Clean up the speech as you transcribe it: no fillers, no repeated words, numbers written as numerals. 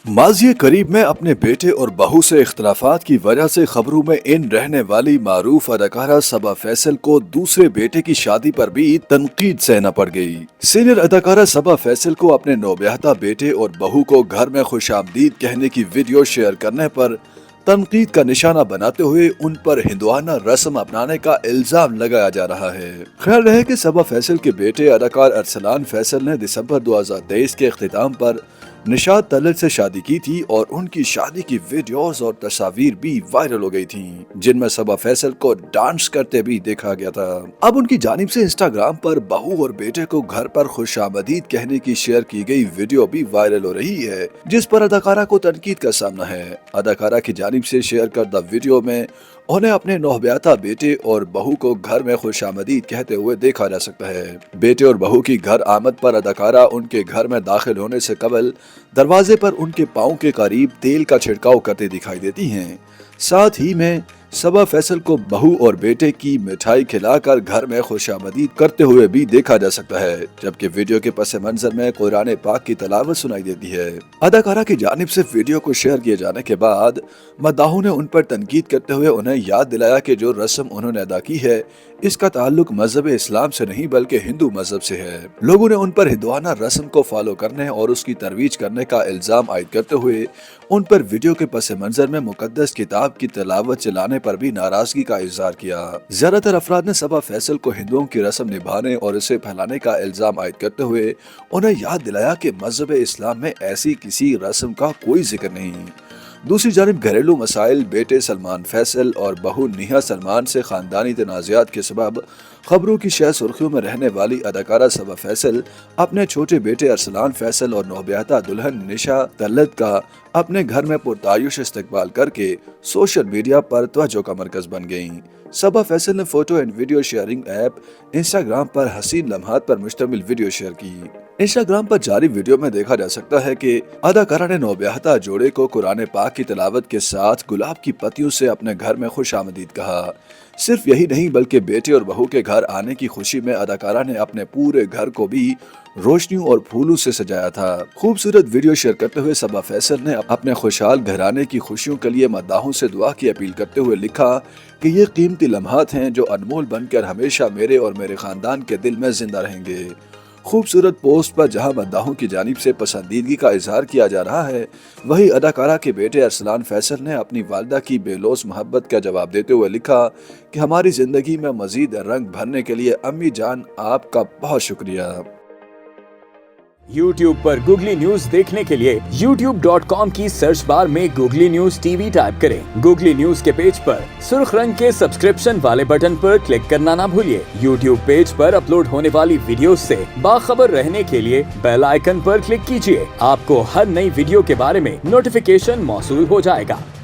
माज़ी करीब में अपने बेटे और बहू से इख्तलाफात की वजह से खबरों में इन रहने वाली मारूफ अदाकारा सबा फैसल को दूसरे बेटे की शादी पर भी तनकीद सहना पड़ गई। सीनियर अदाकारा सबा फैसल को अपने नौब्याहता बेटे और बहू को घर में खुशामदीद कहने की वीडियो शेयर करने पर तनकीद का निशाना बनाते हुए उन पर हिंदुआना रस्म अपनाने का इल्जाम लगाया जा रहा है। ख्याल रहे कि सबा फैसल के बेटे अदाकार अरसलान फैसल ने दिसंबर 2023 के इख्तिताम पर निशात तलत से शादी की थी और उनकी शादी की वीडियोस और तस्वीर भी वायरल हो गई थीं, जिनमें सबा फैसल को डांस करते भी देखा गया था। अब उनकी जानिब से इंस्टाग्राम पर बहू और बेटे को घर पर खुशामदीद कहने की शेयर की गई वीडियो भी वायरल हो रही है, जिस पर अदाकारा को तनकीद का सामना है। अदाकारा की जानिब से शेयर करदा वीडियो में उन्हें अपने नौब्याता बेटे और बहू को घर में खुशामदीद कहते हुए देखा जा सकता है। बेटे और बहू की घर आमद पर अदाकारा उनके घर में दाखिल होने से कबल दरवाजे पर उनके पाँव के करीब तेल का छिड़काव करते दिखाई देती हैं। साथ ही में सबा फैसल को बहू और बेटे की मिठाई खिलाकर घर में खुशामदीद करते हुए भी देखा जा सकता है, जबकि वीडियो के पस मंजर में कुरान पाक की तलावत सुनाई देती है। अदाकारा की जानिब से वीडियो को शेयर किए जाने के बाद मद्दाहों ने उन पर तनकीद करते हुए उन्हें याद दिलाया कि जो रस्म उन्होंने अदा की है इसका ताल्लुक मजहब इस्लाम से नहीं बल्कि हिंदू मजहब से है। लोगों ने उन पर हिंदुआना रस्म को फॉलो करने और उसकी तरवीज करने का इल्जाम आयद करते हुए उन पर वीडियो के पस मंजर में मुकद्दस किताब की तलावत चलाने पर भी नाराजगी का इजहार किया। ज्यादातर अफराद ने सबा फैसल को हिंदुओं की रस्म निभाने और इसे फैलाने का इल्जाम आयद करते हुए उन्हें याद दिलाया कि मजहब इस्लाम में ऐसी किसी रस्म का कोई जिक्र नहीं। दूसरी जानिब घरेलू मसाइल, बेटे सलमान फैसल और बहू निहा सलमान से खानदानी तनाज़ात के सबब खबरों की शह सुर्खियों में रहने वाली अदाकारा सबा फैसल अपने छोटे बेटे अरसलान फैसल और नौब्याता दुल्हन निशा तलत का अपने घर में पुरतायुश इस्तकबाल करके सोशल मीडिया पर तवज्जो का मरकज बन गईं। सबा फैसल ने photo and video sharing app Instagram पर हसीन लम्हात पर मुश्तमिल वीडियो शेयर की। इंस्टाग्राम पर जारी वीडियो में देखा जा सकता है कि अदाकारा ने नौब्याहता जोड़े को कुरान पाक की तिलावत के साथ गुलाब की पत्तियों से अपने घर में खुशामदीद कहा। सिर्फ यही नहीं बल्कि बेटे और बहू के घर आने की खुशी में अदाकारा ने अपने पूरे घर को भी रोशनियों और फूलों से सजाया था। खूबसूरत वीडियो शेयर करते हुए सबा फैसल ने अपने खुशहाल घराने की खुशियों के लिए मद्दाहों से दुआ की अपील करते हुए लिखा कि ये कीमती लम्हात हैं जो अनमोल बनकर हमेशा मेरे और मेरे खानदान के दिल में जिंदा रहेंगे। खूबसूरत पोस्ट पर जहां मद्दाहों की जानिब से पसंदीदगी का इजहार किया जा रहा है, वहीं अदाकारा के बेटे अरसलान फैसल ने अपनी वालिदा की बेलौस मोहब्बत का जवाब देते हुए लिखा कि हमारी जिंदगी में मजीद रंग भरने के लिए अम्मी जान आपका बहुत शुक्रिया। YouTube पर गूगली न्यूज देखने के लिए youtube.com की सर्च बार में गूगली न्यूज टीवी टाइप करें। गूगली न्यूज के पेज पर सुर्ख रंग के सब्सक्रिप्शन वाले बटन पर क्लिक करना ना भूलिए। YouTube पेज पर अपलोड होने वाली वीडियोस से बाखबर रहने के लिए बेल आइकन पर क्लिक कीजिए। आपको हर नई वीडियो के बारे में नोटिफिकेशन मौसूल हो जाएगा।